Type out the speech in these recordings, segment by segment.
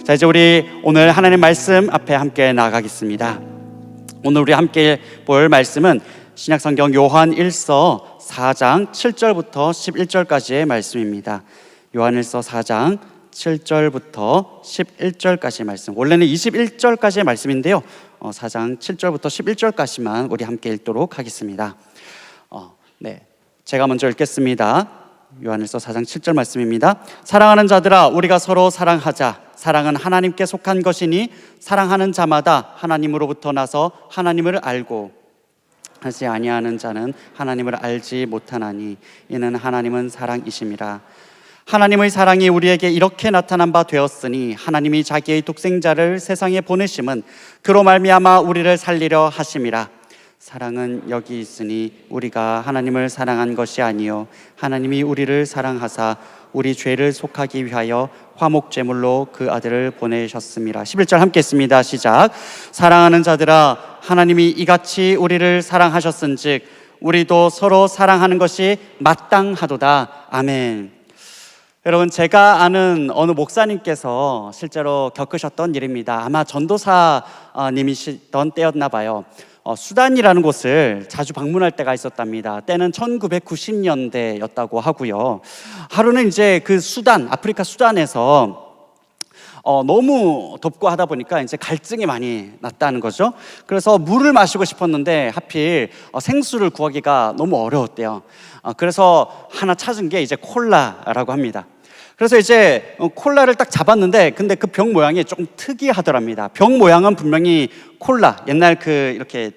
자, 이제 우리 오늘 하나님 말씀 앞에 함께 나가겠습니다. 오늘 우리 함께 볼 말씀은 신약성경 요한 1서 4장 7절부터 11절까지의 말씀입니다. 요한 1서 4장 7절부터 11절까지의 말씀. 원래는 21절까지의 말씀인데요, 4장 7절부터 11절까지만 우리 함께 읽도록 하겠습니다. 제가 먼저 읽겠습니다. 요한일서 4장 7절 말씀입니다. 사랑하는 자들아, 우리가 서로 사랑하자. 사랑은 하나님께 속한 것이니 사랑하는 자마다 하나님으로부터 나서 하나님을 알고 하지 아니하는 자는 하나님을 알지 못하나니 이는 하나님은 사랑이심이라. 하나님의 사랑이 우리에게 이렇게 나타난 바 되었으니 하나님이 자기의 독생자를 세상에 보내심은 그로 말미암아 우리를 살리려 하심이라. 사랑은 여기 있으니 우리가 하나님을 사랑한 것이 아니요 하나님이 우리를 사랑하사 우리 죄를 속하기 위하여 화목제물로 그 아들을 보내셨음이라. 11절 함께 했습니다. 시작. 사랑하는 자들아, 하나님이 이같이 우리를 사랑하셨은즉 우리도 서로 사랑하는 것이 마땅하도다. 아멘. 여러분, 제가 아는 어느 목사님께서 실제로 겪으셨던 일입니다. 아마 전도사님이시던 때였나 봐요. 수단이라는 곳을 자주 방문할 때가 있었답니다. 때는 1990년대였다고 하고요. 하루는 이제 그 수단, 아프리카 수단에서 너무 덥고 하다 보니까 이제 갈증이 많이 났다는 거죠. 그래서 물을 마시고 싶었는데 하필 생수를 구하기가 너무 어려웠대요. 그래서 하나 찾은 게 이제 콜라라고 합니다. 그래서 이제 콜라를 딱 잡았는데, 근데 그 병 모양이 조금 특이하더랍니다. 병 모양은 분명히 콜라, 옛날 이렇게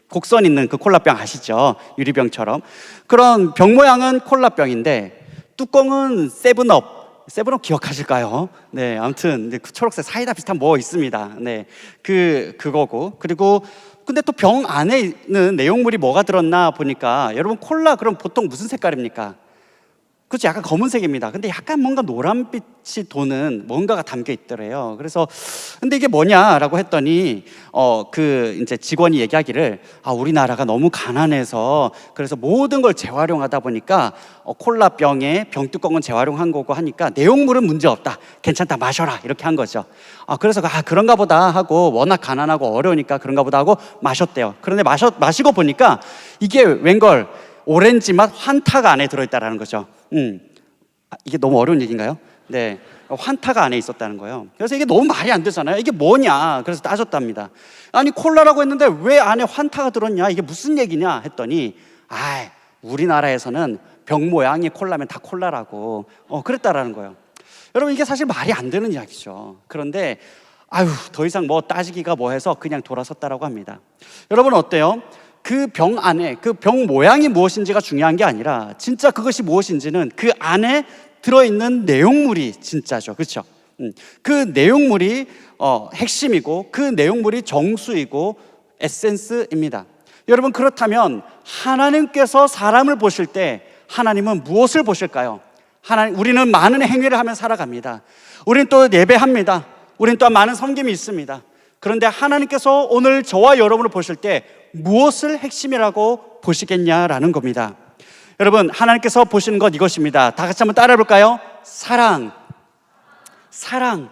곡선 있는 그 콜라병 아시죠? 유리병처럼. 그런 병 모양은 콜라병인데 뚜껑은 세븐업 기억하실까요? 네, 아무튼 그 초록색 사이다 비슷한 뭐 있습니다. 네, 그거고. 그리고 근데 또 병 안에는 내용물이 뭐가 들었나 보니까, 여러분 콜라 그럼 보통 무슨 색깔입니까? 그렇죠, 약간 검은색입니다. 근데 약간 뭔가 노란빛이 도는 뭔가가 담겨 있더래요. 그래서 근데 이게 뭐냐라고 했더니 이제 직원이 얘기하기를, 우리나라가 너무 가난해서 그래서 모든 걸 재활용하다 보니까 콜라병에 병뚜껑은 재활용한 거고 하니까 내용물은 문제 없다, 괜찮다, 마셔라, 이렇게 한 거죠. 그래서 그런가 보다 하고, 워낙 가난하고 어려우니까 그런가 보다 하고 마셨대요. 그런데 마시고 보니까 이게 웬걸 오렌지 맛 환타가 안에 들어있다라는 거죠. 이게 너무 어려운 얘기인가요? 네, 환타가 안에 있었다는 거예요. 그래서 이게 너무 말이 안 되잖아요. 이게 뭐냐? 그래서 따졌답니다. 아니 콜라라고 했는데 왜 안에 환타가 들었냐? 이게 무슨 얘기냐? 했더니 우리나라에서는 병 모양이 콜라면 다 콜라라고 그랬다라는 거예요. 여러분, 이게 사실 말이 안 되는 이야기죠. 그런데 더 이상 뭐 따지기가 뭐해서 그냥 돌아섰다라고 합니다. 여러분 어때요? 그 병 안에, 그 병 모양이 무엇인지가 중요한 게 아니라 진짜 그것이 무엇인지는 그 안에 들어있는 내용물이 진짜죠. 그렇죠? 그 내용물이 핵심이고 그 내용물이 정수이고 에센스입니다. 여러분, 그렇다면 하나님께서 사람을 보실 때 하나님은 무엇을 보실까요? 우리는 많은 행위를 하며 살아갑니다. 우리는 또 예배합니다. 우리는 또 많은 섬김이 있습니다. 그런데 하나님께서 오늘 저와 여러분을 보실 때 무엇을 핵심이라고 보시겠냐라는 겁니다. 여러분, 하나님께서 보시는 것 이것입니다. 다 같이 한번 따라해 볼까요? 사랑. 사랑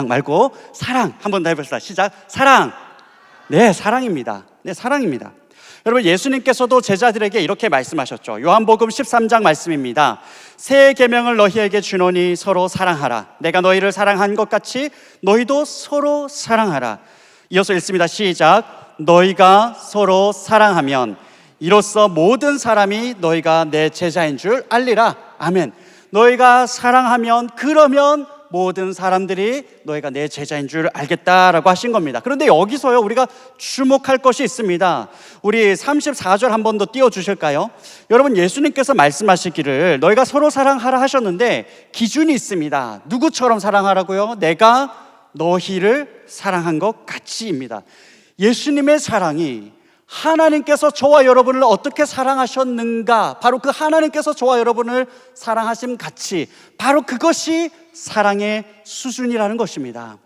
말고 사랑. 한 번 더 해봅시다. 시작. 사랑. 네, 사랑입니다. 네, 사랑입니다. 여러분, 예수님께서도 제자들에게 이렇게 말씀하셨죠. 요한복음 13장 말씀입니다. 새 계명을 너희에게 주노니 서로 사랑하라. 내가 너희를 사랑한 것 같이 너희도 서로 사랑하라. 이어서 읽습니다. 시작. 너희가 서로 사랑하면 이로써 모든 사람이 너희가 내 제자인 줄 알리라. 아멘. 너희가 사랑하면, 그러면 모든 사람들이 너희가 내 제자인 줄 알겠다라고 하신 겁니다. 그런데 여기서요, 우리가 주목할 것이 있습니다. 우리 34절 한 번 더 띄워주실까요? 여러분, 예수님께서 말씀하시기를 너희가 서로 사랑하라 하셨는데 기준이 있습니다. 누구처럼 사랑하라고요? 내가 너희를 사랑한 것 같이입니다. 예수님의 사랑이 하나님께서 저와 여러분을 어떻게 사랑하셨는가, 바로 그 하나님께서 저와 여러분을 사랑하심 같이, 바로 그것이 사랑의 수준이라는 것입니다.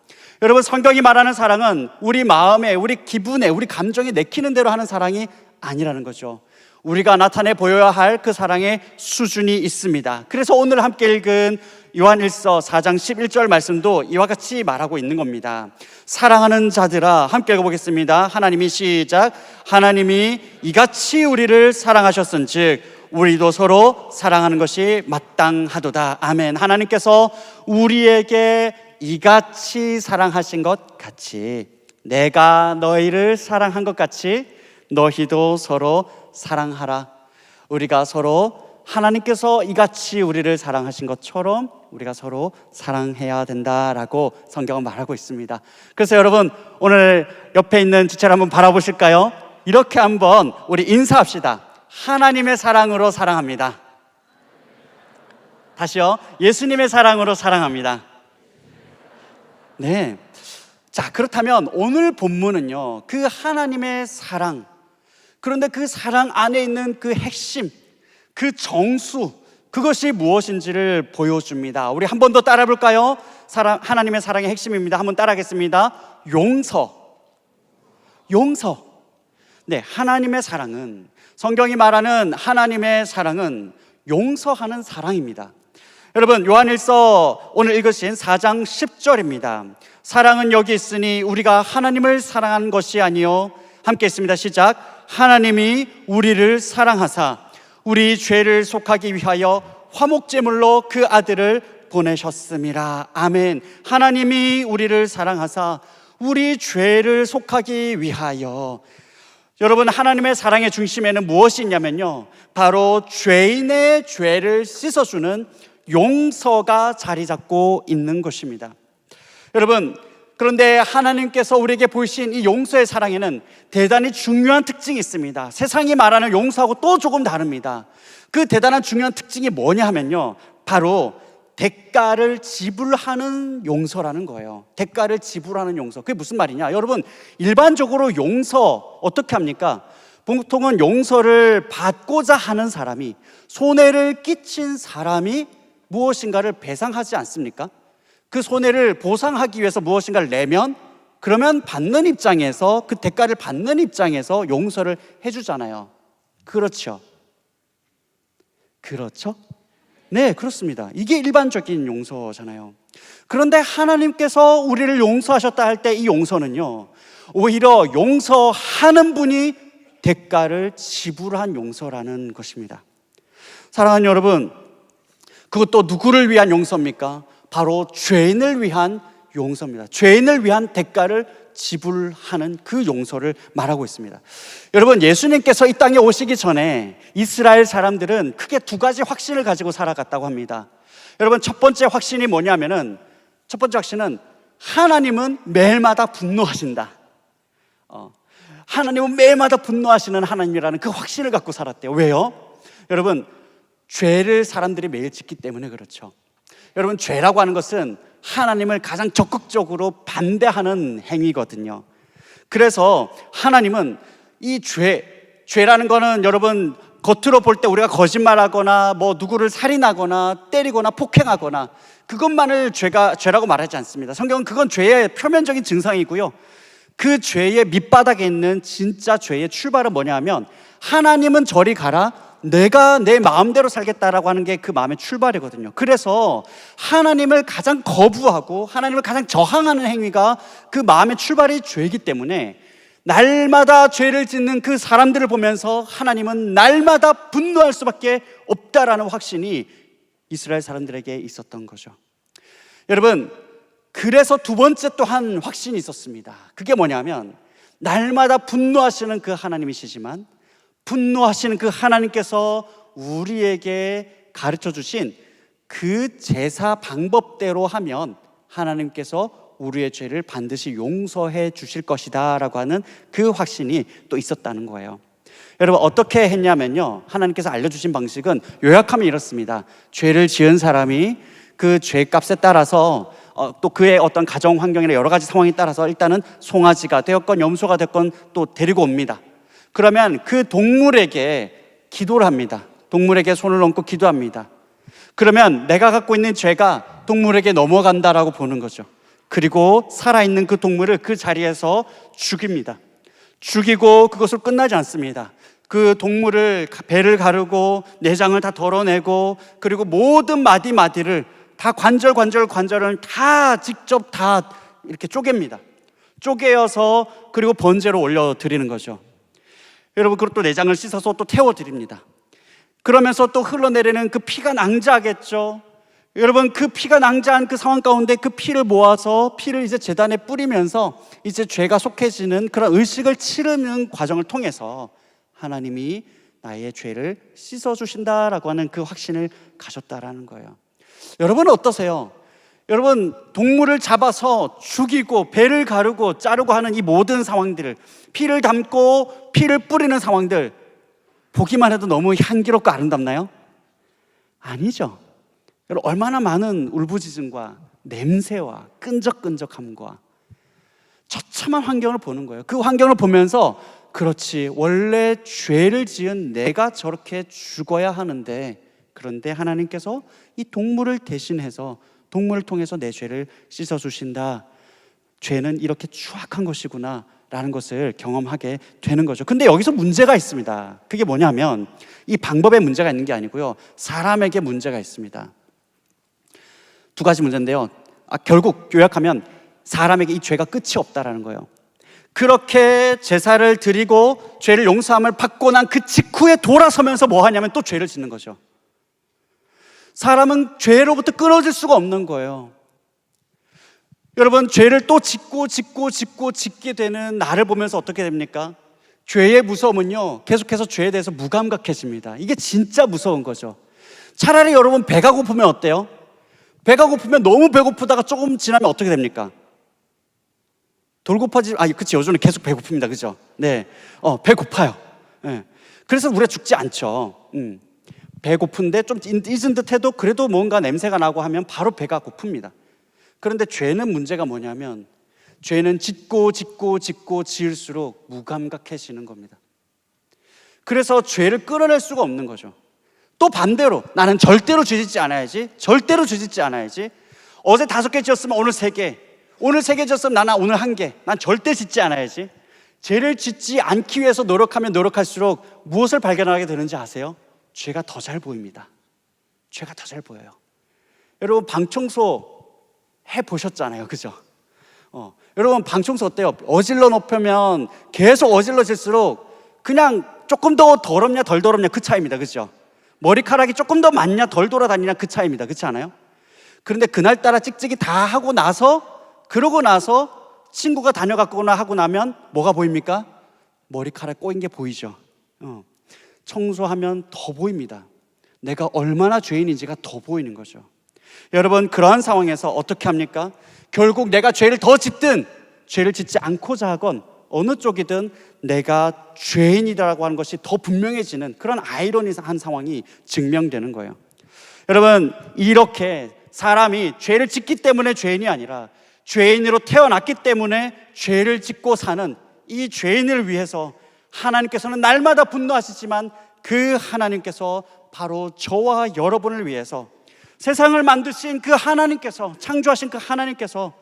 여러분, 성경이 말하는 사랑은 우리 마음에, 우리 기분에, 우리 감정에 내키는 대로 하는 사랑이 아니라는 거죠. 우리가 나타내 보여야 할 그 사랑의 수준이 있습니다. 그래서 오늘 함께 읽은 요한일서 4장 11절 말씀도 이와 같이 말하고 있는 겁니다. 사랑하는 자들아, 함께 읽어보겠습니다. 하나님이 시작. 하나님이 이같이 우리를 사랑하셨은즉 우리도 서로 사랑하는 것이 마땅하도다. 아멘. 하나님께서 우리에게 이같이 사랑하신 것 같이, 내가 너희를 사랑한 것 같이 너희도 서로 사랑하라. 우리가 서로 하나님께서 이같이 우리를 사랑하신 것처럼 우리가 서로 사랑해야 된다라고 성경은 말하고 있습니다. 그래서 여러분, 오늘 옆에 있는 지체를 한번 바라보실까요? 이렇게 한번 우리 인사합시다. 하나님의 사랑으로 사랑합니다. 다시요. 예수님의 사랑으로 사랑합니다. 네. 자, 그렇다면 오늘 본문은요, 그 하나님의 사랑, 그런데 그 사랑 안에 있는 그 핵심, 그 정수, 그것이 무엇인지를 보여줍니다. 우리 한 번 더 따라 볼까요? 하나님의 사랑의 핵심입니다. 한번 따라하겠습니다. 용서. 네, 하나님의 사랑은, 성경이 말하는 하나님의 사랑은 용서하는 사랑입니다. 여러분, 요한일서 오늘 읽으신 4장 10절입니다. 사랑은 여기 있으니 우리가 하나님을 사랑한 것이 아니요, 함께 있습니다. 시작. 하나님이 우리를 사랑하사 우리 죄를 속하기 위하여 화목제물로 그 아들을 보내셨음이라. 아멘. 하나님이 우리를 사랑하사 우리 죄를 속하기 위하여. 여러분, 하나님의 사랑의 중심에는 무엇이 있냐면요, 바로 죄인의 죄를 씻어주는 용서가 자리 잡고 있는 것입니다. 여러분, 그런데 하나님께서 우리에게 보이신 이 용서의 사랑에는 대단히 중요한 특징이 있습니다. 세상이 말하는 용서하고 또 조금 다릅니다. 그 대단한 중요한 특징이 뭐냐 하면요, 바로 대가를 지불하는 용서라는 거예요. 대가를 지불하는 용서. 그게 무슨 말이냐? 여러분, 일반적으로 용서 어떻게 합니까? 보통은 용서를 받고자 하는 사람이, 손해를 끼친 사람이 무엇인가를 배상하지 않습니까? 그 손해를 보상하기 위해서 무엇인가를 내면, 그러면 받는 입장에서, 그 대가를 받는 입장에서 용서를 해주잖아요. 그렇죠? 네, 그렇습니다. 이게 일반적인 용서잖아요. 그런데 하나님께서 우리를 용서하셨다 할 때 이 용서는요, 오히려 용서하는 분이 대가를 지불한 용서라는 것입니다. 사랑하는 여러분, 그것도 누구를 위한 용서입니까? 바로 죄인을 위한 용서입니다. 죄인을 위한 대가를 지불하는 그 용서를 말하고 있습니다. 여러분, 예수님께서 이 땅에 오시기 전에 이스라엘 사람들은 크게 두 가지 확신을 가지고 살아갔다고 합니다. 여러분, 첫 번째 확신이 뭐냐면은, 첫 번째 확신은 하나님은 매일마다 분노하신다. 하나님은 매일마다 분노하시는 하나님이라는 그 확신을 갖고 살았대요. 왜요? 여러분, 죄를 사람들이 매일 짓기 때문에 그렇죠. 여러분, 죄라고 하는 것은 하나님을 가장 적극적으로 반대하는 행위거든요. 그래서 하나님은 이 죄라는 거는 여러분, 겉으로 볼 때 우리가 거짓말하거나 뭐 누구를 살인하거나 때리거나 폭행하거나 그것만을 죄라고 말하지 않습니다. 성경은 그건 죄의 표면적인 증상이고요, 그 죄의 밑바닥에 있는 진짜 죄의 출발은 뭐냐 하면, 하나님은 저리 가라, 내가 내 마음대로 살겠다라고 하는 게 그 마음의 출발이거든요. 그래서 하나님을 가장 거부하고 하나님을 가장 저항하는 행위가 그 마음의 출발이 죄이기 때문에, 날마다 죄를 짓는 그 사람들을 보면서 하나님은 날마다 분노할 수밖에 없다라는 확신이 이스라엘 사람들에게 있었던 거죠. 여러분, 그래서 두 번째 또한 확신이 있었습니다. 그게 뭐냐면, 날마다 분노하시는 그 하나님이시지만 분노하시는 그 하나님께서 우리에게 가르쳐 주신 그 제사 방법대로 하면 하나님께서 우리의 죄를 반드시 용서해 주실 것이다 라고 하는 그 확신이 또 있었다는 거예요. 여러분, 어떻게 했냐면요, 하나님께서 알려주신 방식은 요약하면 이렇습니다. 죄를 지은 사람이 그 죄값에 따라서 또 그의 어떤 가정 환경이나 여러 가지 상황에 따라서 일단은 송아지가 되었건 염소가 되었건 또 데리고 옵니다. 그러면 그 동물에게 기도를 합니다. 동물에게 손을 얹고 기도합니다. 그러면 내가 갖고 있는 죄가 동물에게 넘어간다라고 보는 거죠. 그리고 살아있는 그 동물을 그 자리에서 죽입니다. 죽이고 그것을 끝나지 않습니다. 그 동물을 배를 가르고 내장을 다 덜어내고 그리고 모든 마디마디를 다 관절을 다 직접 다 이렇게 쪼갭니다. 쪼개어서 그리고 번제로 올려드리는 거죠. 여러분, 그리고 또 내장을 씻어서 또 태워드립니다. 그러면서 또 흘러내리는 그 피가 낭자하겠죠. 여러분, 그 피가 낭자한 그 상황 가운데 그 피를 모아서 피를 이제 제단에 뿌리면서 이제 죄가 속해지는 그런 의식을 치르는 과정을 통해서 하나님이 나의 죄를 씻어주신다라고 하는 그 확신을 가졌다라는 거예요. 여러분은 어떠세요? 여러분, 동물을 잡아서 죽이고 배를 가르고 자르고 하는 이 모든 상황들을, 피를 담고 피를 뿌리는 상황들, 보기만 해도 너무 향기롭고 아름답나요? 아니죠. 여러분, 얼마나 많은 울부짖음과 냄새와 끈적끈적함과 처참한 환경을 보는 거예요. 그 환경을 보면서 그렇지, 원래 죄를 지은 내가 저렇게 죽어야 하는데, 그런데 하나님께서 이 동물을 대신해서 동물을 통해서 내 죄를 씻어주신다. 죄는 이렇게 추악한 것이구나 라는 것을 경험하게 되는 거죠. 근데 여기서 문제가 있습니다. 그게 뭐냐면 이 방법에 문제가 있는 게 아니고요, 사람에게 문제가 있습니다. 두 가지 문제인데요. 결국 요약하면 사람에게 이 죄가 끝이 없다라는 거예요. 그렇게 제사를 드리고 죄를 용서함을 받고 난 그 직후에 돌아서면서 뭐 하냐면 또 죄를 짓는 거죠. 사람은 죄로부터 끊어질 수가 없는 거예요. 여러분, 죄를 또 짓게 되는 나를 보면서 어떻게 됩니까? 죄의 무서움은요, 계속해서 죄에 대해서 무감각해집니다. 이게 진짜 무서운 거죠. 차라리 여러분, 배가 고프면 어때요? 배가 고프면 너무 배고프다가 조금 지나면 어떻게 됩니까? 그치, 요즘은 계속 배고픕니다. 그죠? 네. 배고파요. 네. 그래서 우리가 죽지 않죠. 배고픈데 좀 잊은 듯 해도 그래도 뭔가 냄새가 나고 하면 바로 배가 고픕니다. 그런데 죄는 문제가 뭐냐면 죄는 짓고 지을수록 무감각해지는 겁니다. 그래서 죄를 끌어낼 수가 없는 거죠. 또 반대로 나는 절대로 죄 짓지 않아야지. 어제 5개 지었으면 오늘 3개, 오늘 3개 지었으면 나는 오늘 1개. 난 절대 짓지 않아야지. 죄를 짓지 않기 위해서 노력하면 노력할수록 무엇을 발견하게 되는지 아세요? 죄가 더 잘 보입니다. 죄가 더 잘 보여요. 여러분, 방청소 해보셨잖아요. 그죠? 여러분, 방청소 어때요? 어질러 놓으면 계속 어질러질수록 그냥 조금 더 더럽냐 덜 더럽냐 그 차이입니다. 그죠? 머리카락이 조금 더 많냐 덜 돌아다니냐 그 차이입니다. 그렇지 않아요? 그런데 그날따라 찍찍이 다 하고 나서, 그러고 나서 친구가 다녀갔거나 하고 나면 뭐가 보입니까? 머리카락 꼬인 게 보이죠. 청소하면 더 보입니다. 내가 얼마나 죄인인지가 더 보이는 거죠. 여러분, 그러한 상황에서 어떻게 합니까? 결국 내가 죄를 더 짓든 죄를 짓지 않고자 하건 어느 쪽이든 내가 죄인이라고 하는 것이 더 분명해지는 그런 아이러니한 상황이 증명되는 거예요. 여러분, 이렇게 사람이 죄를 짓기 때문에 죄인이 아니라 죄인으로 태어났기 때문에 죄를 짓고 사는 이 죄인을 위해서 하나님께서는 날마다 분노하시지만 그 하나님께서 바로 저와 여러분을 위해서 세상을 만드신 그 하나님께서, 창조하신 그 하나님께서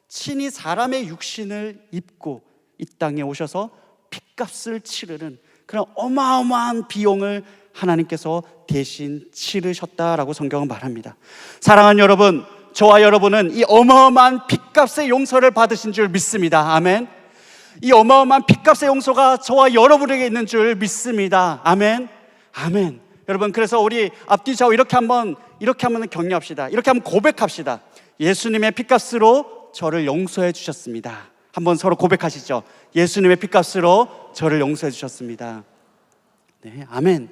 친히 사람의 육신을 입고 이 땅에 오셔서 핏값을 치르는 그런 어마어마한 비용을 하나님께서 대신 치르셨다라고 성경은 말합니다. 사랑하는 여러분, 저와 여러분은 이 어마어마한 핏값의 용서를 받으신 줄 믿습니다. 아멘. 이 어마어마한 핏값의 용서가 저와 여러분에게 있는 줄 믿습니다. 아멘. 아멘. 여러분, 그래서 우리 앞뒤 좌우 이렇게 한번 격려합시다. 이렇게 한번 고백합시다. 예수님의 핏값으로 저를 용서해 주셨습니다. 한번 서로 고백하시죠. 예수님의 핏값으로 저를 용서해 주셨습니다. 네, 아멘.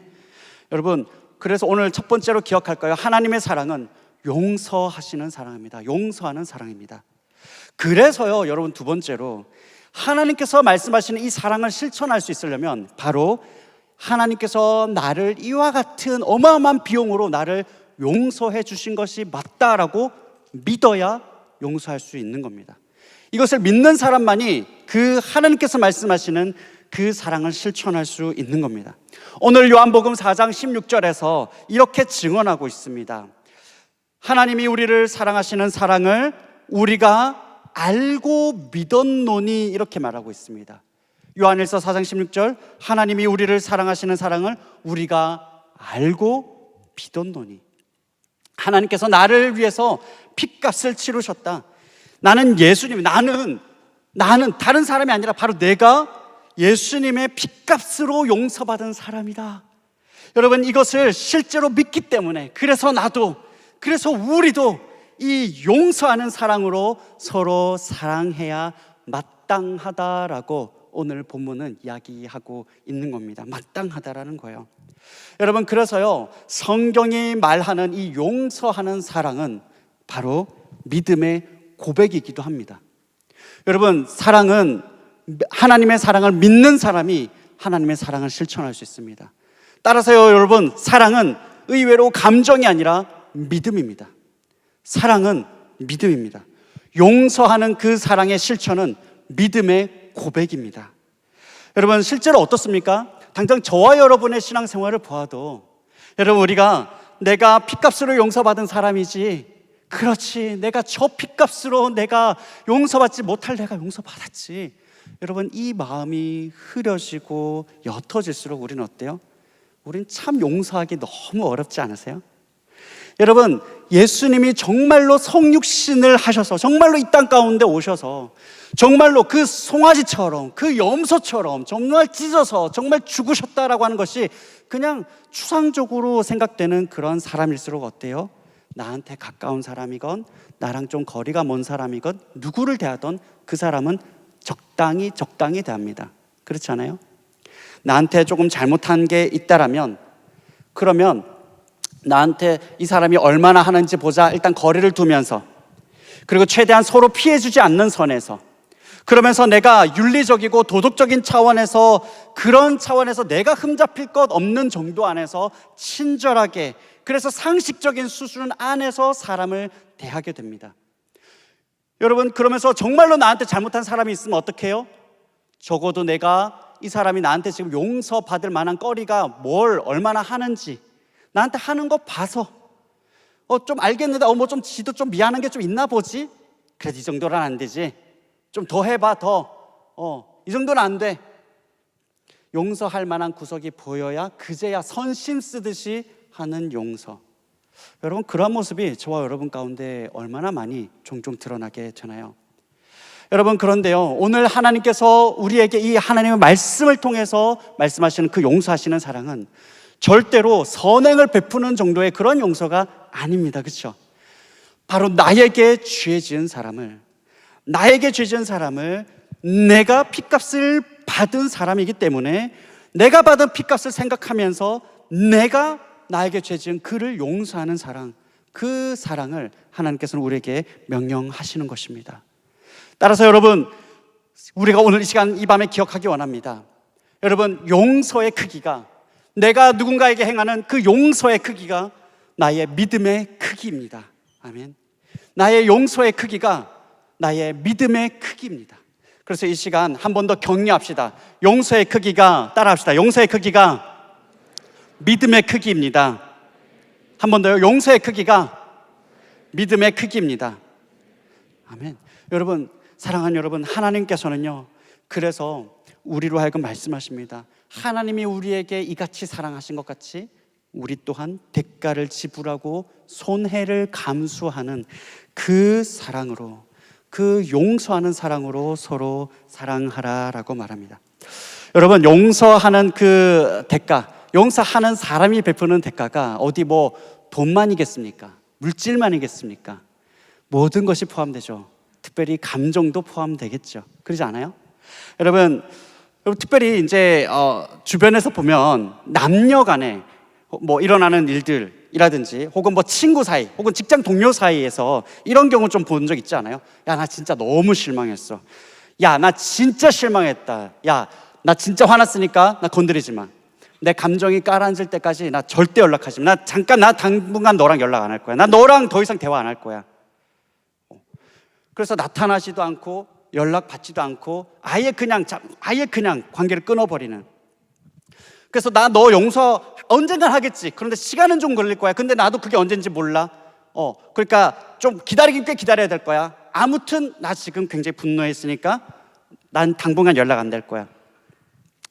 여러분, 그래서 오늘 첫 번째로 기억할 거예요. 하나님의 사랑은 용서하시는 사랑입니다. 용서하는 사랑입니다. 그래서요, 여러분, 두 번째로 하나님께서 말씀하시는 이 사랑을 실천할 수 있으려면 바로 하나님께서 나를 이와 같은 어마어마한 비용으로 나를 용서해 주신 것이 맞다라고 믿어야 용서할 수 있는 겁니다. 이것을 믿는 사람만이 그 하나님께서 말씀하시는 그 사랑을 실천할 수 있는 겁니다. 오늘 요한복음 4장 16절에서 이렇게 증언하고 있습니다. 하나님이 우리를 사랑하시는 사랑을 우리가 알고 믿었노니, 이렇게 말하고 있습니다. 요한일서 4장 16절, 하나님이 우리를 사랑하시는 사랑을 우리가 알고 믿었노니. 하나님께서 나를 위해서 핏값을 치르셨다. 나는 예수님, 나는 다른 사람이 아니라 바로 내가 예수님의 핏값으로 용서받은 사람이다. 여러분, 이것을 실제로 믿기 때문에 그래서 우리도 이 용서하는 사랑으로 서로 사랑해야 마땅하다라고 오늘 본문은 이야기하고 있는 겁니다. 마땅하다라는 거예요. 여러분, 그래서요, 성경이 말하는 이 용서하는 사랑은 바로 믿음의 고백이기도 합니다. 여러분, 사랑은 하나님의 사랑을 믿는 사람이 하나님의 사랑을 실천할 수 있습니다. 따라서요, 여러분, 사랑은 의외로 감정이 아니라 믿음입니다. 사랑은 믿음입니다. 용서하는 그 사랑의 실천은 믿음의 고백입니다. 여러분, 실제로 어떻습니까? 당장 저와 여러분의 신앙생활을 보아도, 여러분, 우리가 내가 핏값으로 용서받은 사람이지, 그렇지, 내가 저 핏값으로 내가 용서받지 못할 내가 용서받았지, 여러분, 이 마음이 흐려지고 옅어질수록 우리는 어때요? 우린 참 용서하기 너무 어렵지 않으세요? 여러분, 예수님이 정말로 성육신을 하셔서 정말로 이 땅 가운데 오셔서 정말로 그 송아지처럼, 그 염소처럼 정말 찢어서 정말 죽으셨다라고 하는 것이 그냥 추상적으로 생각되는 그런 사람일수록 어때요? 나한테 가까운 사람이건 나랑 좀 거리가 먼 사람이건 누구를 대하던 그 사람은 적당히 대합니다. 그렇지 않아요? 나한테 조금 잘못한 게 있다라면, 그러면 나한테 이 사람이 얼마나 하는지 보자, 일단 거리를 두면서, 그리고 최대한 서로 피해주지 않는 선에서, 그러면서 내가 윤리적이고 도덕적인 차원에서, 그런 차원에서 내가 흠잡힐 것 없는 정도 안에서 친절하게, 그래서 상식적인 수준 안에서 사람을 대하게 됩니다. 여러분, 그러면서 정말로 나한테 잘못한 사람이 있으면 어떻게 해요? 적어도 내가 이 사람이 나한테 지금 용서받을 만한 거리가 뭘 얼마나 하는지 나한테 하는 거 봐서 좀 알겠는데 뭐 좀 지도 좀 미안한 게 좀 있나 보지? 그래도 이 정도는 안 되지, 좀 더 해봐, 이 정도는 안 돼. 용서할 만한 구석이 보여야 그제야 선심 쓰듯이 하는 용서. 여러분, 그런 모습이 저와 여러분 가운데 얼마나 많이 종종 드러나게 되나요? 여러분, 그런데요, 오늘 하나님께서 우리에게 이 하나님의 말씀을 통해서 말씀하시는 그 용서하시는 사랑은 절대로 선행을 베푸는 정도의 그런 용서가 아닙니다. 그렇죠? 바로 나에게 죄 지은 사람을 내가 핏값을 받은 사람이기 때문에 내가 받은 핏값을 생각하면서 내가 나에게 죄 지은 그를 용서하는 사랑, 그 사랑을 하나님께서는 우리에게 명령하시는 것입니다. 따라서 여러분, 우리가 오늘 이 시간 이 밤에 기억하기 원합니다. 여러분, 용서의 크기가, 내가 누군가에게 행하는 그 용서의 크기가 나의 믿음의 크기입니다. 아멘. 나의 용서의 크기가 나의 믿음의 크기입니다. 그래서 이 시간 한 번 더 격려합시다. 용서의 크기가, 따라합시다. 용서의 크기가 믿음의 크기입니다. 한 번 더요. 용서의 크기가 믿음의 크기입니다. 아멘. 여러분, 사랑하는 여러분, 하나님께서는요, 그래서 우리로 하여금 말씀하십니다. 하나님이 우리에게 이같이 사랑하신 것 같이 우리 또한 대가를 지불하고 손해를 감수하는 그 사랑으로, 그 용서하는 사랑으로 서로 사랑하라라고 말합니다. 여러분, 용서하는 그 대가, 용서하는 사람이 베푸는 대가가 어디 뭐 돈만이겠습니까? 물질만이겠습니까? 모든 것이 포함되죠. 특별히 감정도 포함되겠죠. 그러지 않아요? 여러분, 특별히 이제 주변에서 보면 남녀 간에 뭐 일어나는 일들이라든지 혹은 뭐 친구 사이 혹은 직장 동료 사이에서 이런 경우 좀 본 적 있지 않아요? 야, 나 진짜 너무 실망했어. 야, 나 진짜 실망했다. 야, 나 진짜 화났으니까 나 건드리지 마. 내 감정이 가라앉을 때까지 나 절대 연락하지 마. 나 당분간 너랑 연락 안 할 거야. 나 너랑 더 이상 대화 안 할 거야. 그래서 나타나지도 않고 연락 받지도 않고 아예 그냥 관계를 끊어버리는. 그래서 나 너 용서 언젠간 하겠지. 그런데 시간은 좀 걸릴 거야. 근데 나도 그게 언젠지 몰라. 그러니까 좀 기다리긴 꽤 기다려야 될 거야. 아무튼 나 지금 굉장히 분노했으니까 난 당분간 연락 안 될 거야.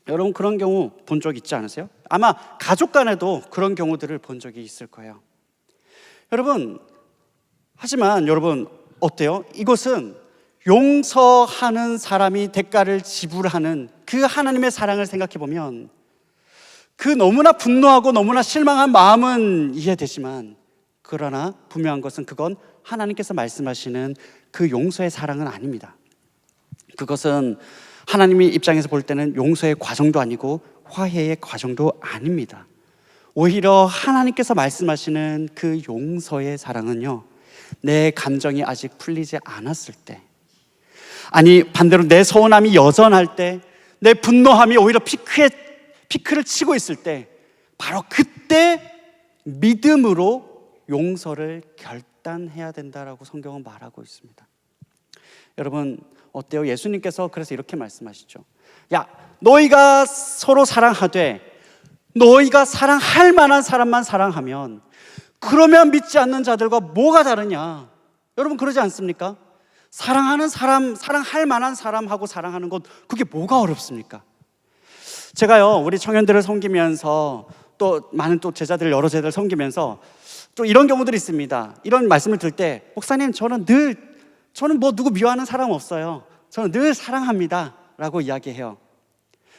여러분 그런 경우 본 적 있지 않으세요? 아마 가족 간에도 그런 경우들을 본 적이 있을 거예요. 여러분, 하지만 여러분 어때요? 이것은 용서하는 사람이 대가를 지불하는 그 하나님의 사랑을 생각해 보면 그 너무나 분노하고 너무나 실망한 마음은 이해되지만, 그러나 분명한 것은 그건 하나님께서 말씀하시는 그 용서의 사랑은 아닙니다. 그것은 하나님의 입장에서 볼 때는 용서의 과정도 아니고 화해의 과정도 아닙니다. 오히려 하나님께서 말씀하시는 그 용서의 사랑은요, 내 감정이 아직 풀리지 않았을 때, 아니 반대로 내 서운함이 여전할 때, 내 분노함이 오히려 피크를 치고 있을 때, 바로 그때 믿음으로 용서를 결단해야 된다라고 성경은 말하고 있습니다. 여러분 어때요? 예수님께서 그래서 이렇게 말씀하시죠. 야, 너희가 서로 사랑하되 너희가 사랑할 만한 사람만 사랑하면 그러면 믿지 않는 자들과 뭐가 다르냐? 여러분 그러지 않습니까? 사랑하는 사람, 사랑할 만한 사람하고 사랑하는 것, 그게 뭐가 어렵습니까? 제가요 우리 청년들을 섬기면서 또 많은 또 제자들, 여러 제자들 섬기면서 또 이런 경우들이 있습니다. 이런 말씀을 들 때, 목사님 저는 뭐 누구 미워하는 사람 없어요. 저는 늘 사랑합니다 라고 이야기해요.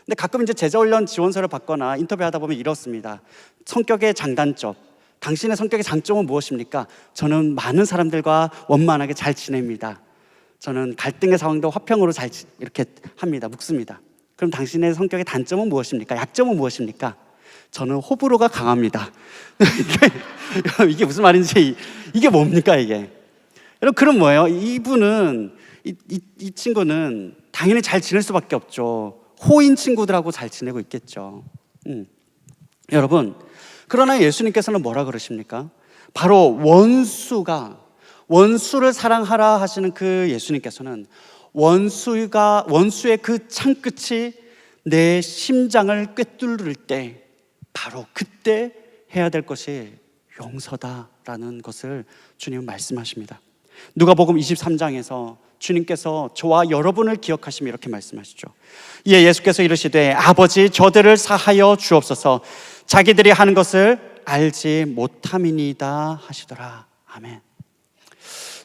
근데 가끔 이제 제자훈련 지원서를 받거나 인터뷰하다 보면 이렇습니다. 성격의 장단점, 당신의 성격의 장점은 무엇입니까? 저는 많은 사람들과 원만하게 잘 지냅니다. 저는 갈등의 상황도 화평으로 잘 이렇게 합니다. 묵습니다. 그럼 당신의 성격의 단점은 무엇입니까? 약점은 무엇입니까? 저는 호불호가 강합니다. 이게 무슨 말인지, 이게 뭡니까 이게? 여러분 그럼 뭐예요? 이분은 이 친구는 당연히 잘 지낼 수밖에 없죠. 호인 친구들하고 잘 지내고 있겠죠. 여러분, 그러나 예수님께서는 뭐라 그러십니까? 바로 원수를 사랑하라 하시는 그 예수님께서는 원수의 그 창끝이 내 심장을 꿰뚫을 때, 바로 그때 해야 될 것이 용서다라는 것을 주님은 말씀하십니다. 누가복음 23장에서 주님께서 저와 여러분을 기억하시며 이렇게 말씀하시죠. 이에 예수께서 이르시되 아버지 저들을 사하여 주옵소서, 자기들이 하는 것을 알지 못함이니이다 하시더라. 아멘.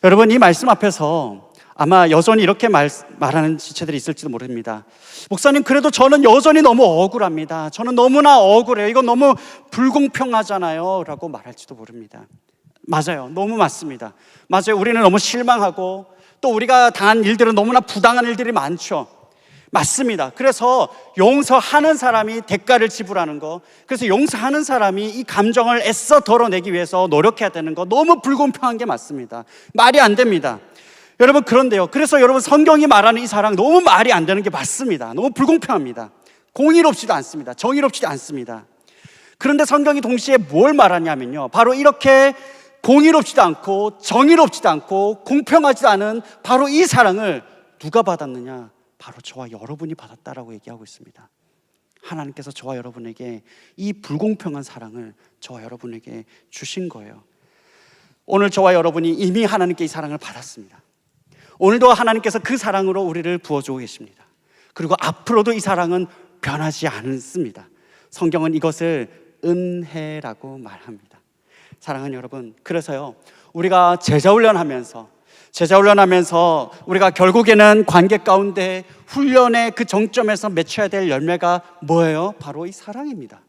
여러분 이 말씀 앞에서 아마 여전히 이렇게 말하는 지체들이 있을지도 모릅니다. 목사님 그래도 저는 여전히 너무 억울합니다. 저는 너무나 억울해요. 이건 너무 불공평하잖아요 라고 말할지도 모릅니다. 맞아요. 너무 맞습니다. 맞아요. 우리는 너무 실망하고 또 우리가 당한 일들은 너무나 부당한 일들이 많죠. 맞습니다. 그래서 용서하는 사람이 대가를 지불하는 거, 그래서 용서하는 사람이 이 감정을 애써 덜어내기 위해서 노력해야 되는 거, 너무 불공평한 게 맞습니다. 말이 안 됩니다. 여러분 그런데요, 그래서 여러분 성경이 말하는 이 사랑 너무 말이 안 되는 게 맞습니다. 너무 불공평합니다. 공의롭지도 않습니다. 정의롭지도 않습니다. 그런데 성경이 동시에 뭘 말하냐면요, 바로 이렇게 공의롭지도 않고 정의롭지도 않고 공평하지도 않은 바로 이 사랑을 누가 받았느냐? 바로 저와 여러분이 받았다라고 얘기하고 있습니다. 하나님께서 저와 여러분에게 이 불공평한 사랑을 저와 여러분에게 주신 거예요. 오늘 저와 여러분이 이미 하나님께 이 사랑을 받았습니다. 오늘도 하나님께서 그 사랑으로 우리를 부어주고 계십니다. 그리고 앞으로도 이 사랑은 변하지 않습니다. 성경은 이것을 은혜라고 말합니다. 사랑하는 여러분, 그래서요 우리가 제자훈련하면서 우리가 결국에는 관계 가운데 훈련의 그 정점에서 맺혀야 될 열매가 뭐예요? 바로 이 사랑입니다.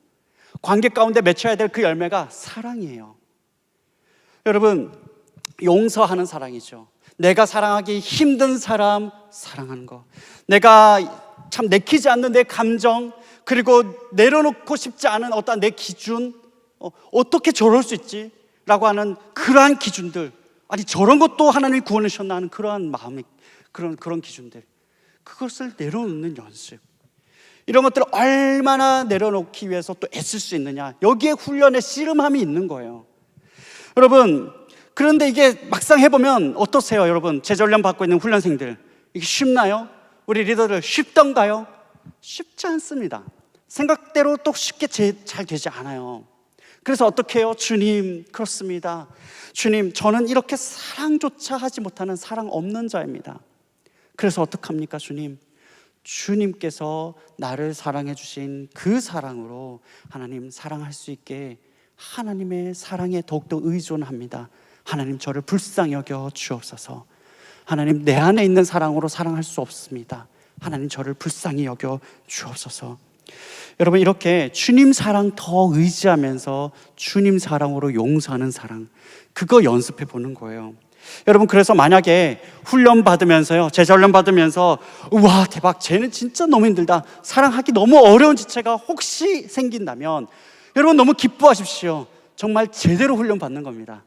관계 가운데 맺혀야 될 그 열매가 사랑이에요. 여러분, 용서하는 사랑이죠. 내가 사랑하기 힘든 사람 사랑하는 거, 내가 참 내키지 않는 내 감정, 그리고 내려놓고 싶지 않은 어떤 내 기준, 어떻게 저럴 수 있지? 라고 하는 그러한 기준들, 아니 저런 것도 하나님이 구원해 주셨나 하는 그러한 마음의 그런 기준들, 그것을 내려놓는 연습, 이런 것들을 얼마나 내려놓기 위해서 또 애쓸 수 있느냐, 여기에 훈련의 씨름함이 있는 거예요. 여러분, 그런데 이게 막상 해보면 어떠세요? 여러분, 제자훈련 받고 있는 훈련생들, 이게 쉽나요? 우리 리더들 쉽던가요? 쉽지 않습니다. 생각대로 또 쉽게 잘 되지 않아요. 그래서 어떻게 해요? 주님, 그렇습니다. 주님, 저는 이렇게 사랑조차 하지 못하는 사랑 없는 자입니다. 그래서 어떡합니까? 주님, 주님께서 나를 사랑해 주신 그 사랑으로 하나님 사랑할 수 있게 하나님의 사랑에 더욱더 의존합니다. 하나님 저를 불쌍히 여겨 주옵소서. 하나님 내 안에 있는 사랑으로 사랑할 수 없습니다. 하나님 저를 불쌍히 여겨 주옵소서. 여러분 이렇게 주님 사랑 더 의지하면서 주님 사랑으로 용서하는 사랑, 그거 연습해 보는 거예요. 여러분 그래서 만약에 훈련 받으면서요, 제자 훈련 받으면서 우와 대박 쟤는 진짜 너무 힘들다, 사랑하기 너무 어려운 지체가 혹시 생긴다면 여러분 너무 기뻐하십시오. 정말 제대로 훈련 받는 겁니다.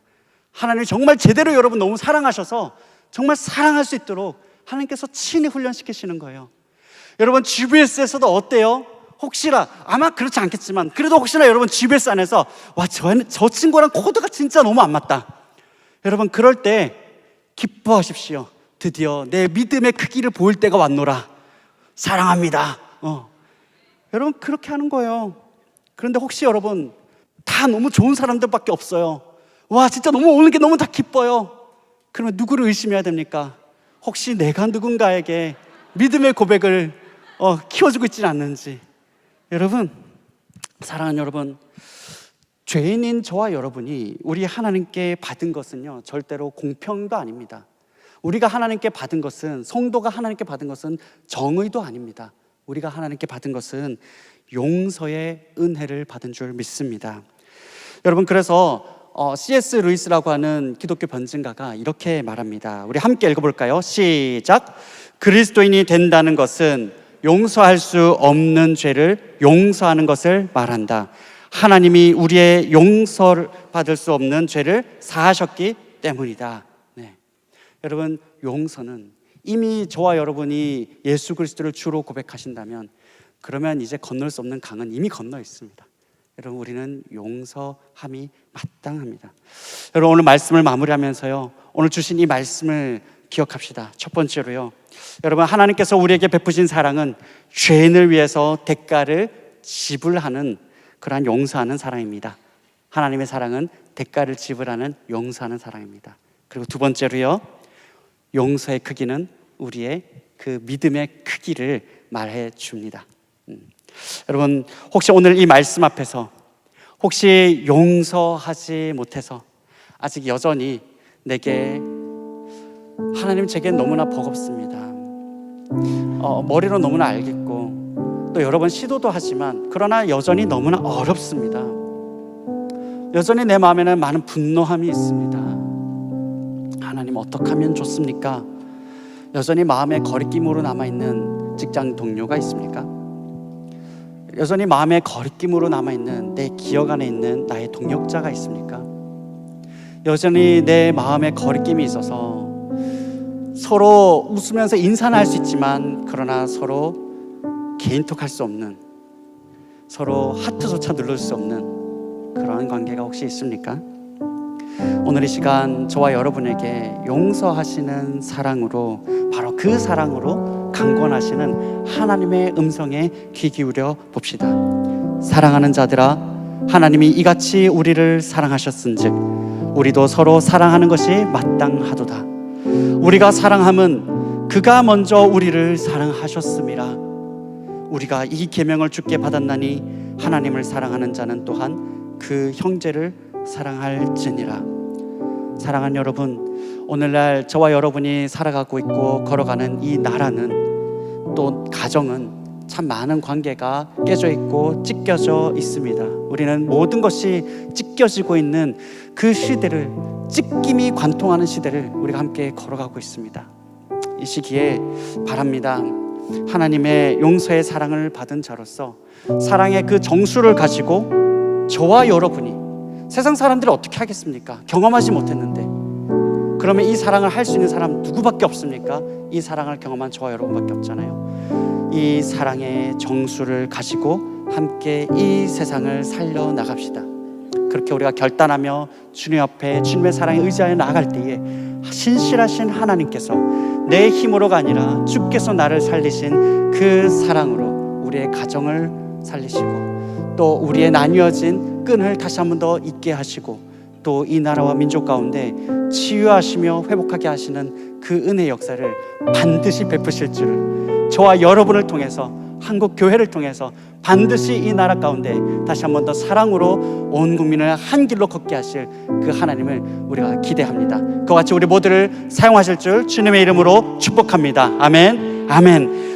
하나님 정말 제대로 여러분 너무 사랑하셔서 정말 사랑할 수 있도록 하나님께서 친히 훈련시키시는 거예요. 여러분 GBS에서도 어때요? 혹시나, 아마 그렇지 않겠지만 그래도 혹시나 여러분 GBS 안에서 와 저 친구랑 코드가 진짜 너무 안 맞다, 여러분 그럴 때 기뻐하십시오. 드디어 내 믿음의 크기를 보일 때가 왔노라. 사랑합니다. 여러분 그렇게 하는 거예요. 그런데 혹시 여러분 다 너무 좋은 사람들밖에 없어요. 와 진짜 너무 오는 게 너무 다 기뻐요. 그러면 누구를 의심해야 됩니까? 혹시 내가 누군가에게 믿음의 고백을 키워주고 있지는 않는지. 여러분, 사랑하는 여러분, 죄인인 저와 여러분이 우리 하나님께 받은 것은요 절대로 공평도 아닙니다. 우리가 하나님께 받은 것은, 성도가 하나님께 받은 것은 정의도 아닙니다. 우리가 하나님께 받은 것은 용서의 은혜를 받은 줄 믿습니다. 여러분 그래서 C.S. 루이스라고 하는 기독교 변증가가 이렇게 말합니다. 우리 함께 읽어볼까요? 시작. 그리스도인이 된다는 것은 용서할 수 없는 죄를 용서하는 것을 말한다. 하나님이 우리의 용서를 받을 수 없는 죄를 사하셨기 때문이다. 네. 여러분 용서는 이미 저와 여러분이 예수 그리스도를 주로 고백하신다면 그러면 이제 건널 수 없는 강은 이미 건너 있습니다. 여러분 우리는 용서함이 마땅합니다. 여러분 오늘 말씀을 마무리하면서요, 오늘 주신 이 말씀을 기억합시다. 첫 번째로요, 여러분 하나님께서 우리에게 베푸신 사랑은 죄인을 위해서 대가를 지불하는 그러한 용서하는 사랑입니다. 하나님의 사랑은 대가를 지불하는 용서하는 사랑입니다. 그리고 두 번째로요, 용서의 크기는 우리의 그 믿음의 크기를 말해 줍니다. 여러분 혹시 오늘 이 말씀 앞에서 혹시 용서하지 못해서 아직 여전히 내게 하나님 제게 너무나 버겁습니다, 머리로 너무나 알겠고 또 여러 번 시도도 하지만 그러나 여전히 너무나 어렵습니다. 여전히 내 마음에는 많은 분노함이 있습니다. 하나님 어떻게 하면 좋습니까? 여전히 마음에 거리낌으로 남아있는 직장 동료가 있습니까? 여전히 마음에 거리낌으로 남아있는 내 기억 안에 있는 나의 동역자가 있습니까? 여전히 내 마음에 거리낌이 있어서 서로 웃으면서 인사는 할 수 있지만 그러나 서로 개인톡할 수 없는, 서로 하트조차 눌러줄 수 없는 그런 관계가 혹시 있습니까? 오늘 이 시간 저와 여러분에게 용서하시는 사랑으로, 바로 그 사랑으로 강권하시는 하나님의 음성에 귀 기울여 봅시다. 사랑하는 자들아, 하나님이 이같이 우리를 사랑하셨은즉 우리도 서로 사랑하는 것이 마땅하도다. 우리가 사랑함은 그가 먼저 우리를 사랑하셨음이라. 우리가 이 계명을 주께 받았나니 하나님을 사랑하는 자는 또한 그 형제를 사랑할지니라. 사랑하는 여러분, 오늘날 저와 여러분이 살아가고 있고 걸어가는 이 나라는, 또 가정은 참 많은 관계가 깨져 있고 찢겨져 있습니다. 우리는 모든 것이 찢겨지고 있는 그 시대를, 찢김이 관통하는 시대를 우리가 함께 걸어가고 있습니다. 이 시기에 바랍니다. 하나님의 용서의 사랑을 받은 자로서 사랑의 그 정수를 가지고 저와 여러분이, 세상 사람들이 어떻게 하겠습니까? 경험하지 못했는데. 그러면 이 사랑을 할 수 있는 사람 누구밖에 없습니까? 이 사랑을 경험한 저와 여러분밖에 없잖아요. 이 사랑의 정수를 가지고 함께 이 세상을 살려나갑시다. 그렇게 우리가 결단하며 주님 앞에 주님의 사랑에 의지하여 나아갈 때에 신실하신 하나님께서 내 힘으로가 아니라 주께서 나를 살리신 그 사랑으로 우리의 가정을 살리시고 또 우리의 나뉘어진 끈을 다시 한 번 더 있게 하시고 또 이 나라와 민족 가운데 치유하시며 회복하게 하시는 그 은혜 역사를 반드시 베푸실 줄을, 저와 여러분을 통해서, 한국 교회를 통해서 반드시 이 나라 가운데 다시 한 번 더 사랑으로 온 국민을 한 길로 걷게 하실 그 하나님을 우리가 기대합니다. 그와 같이 우리 모두를 사용하실 줄 주님의 이름으로 축복합니다. 아멘. 아멘.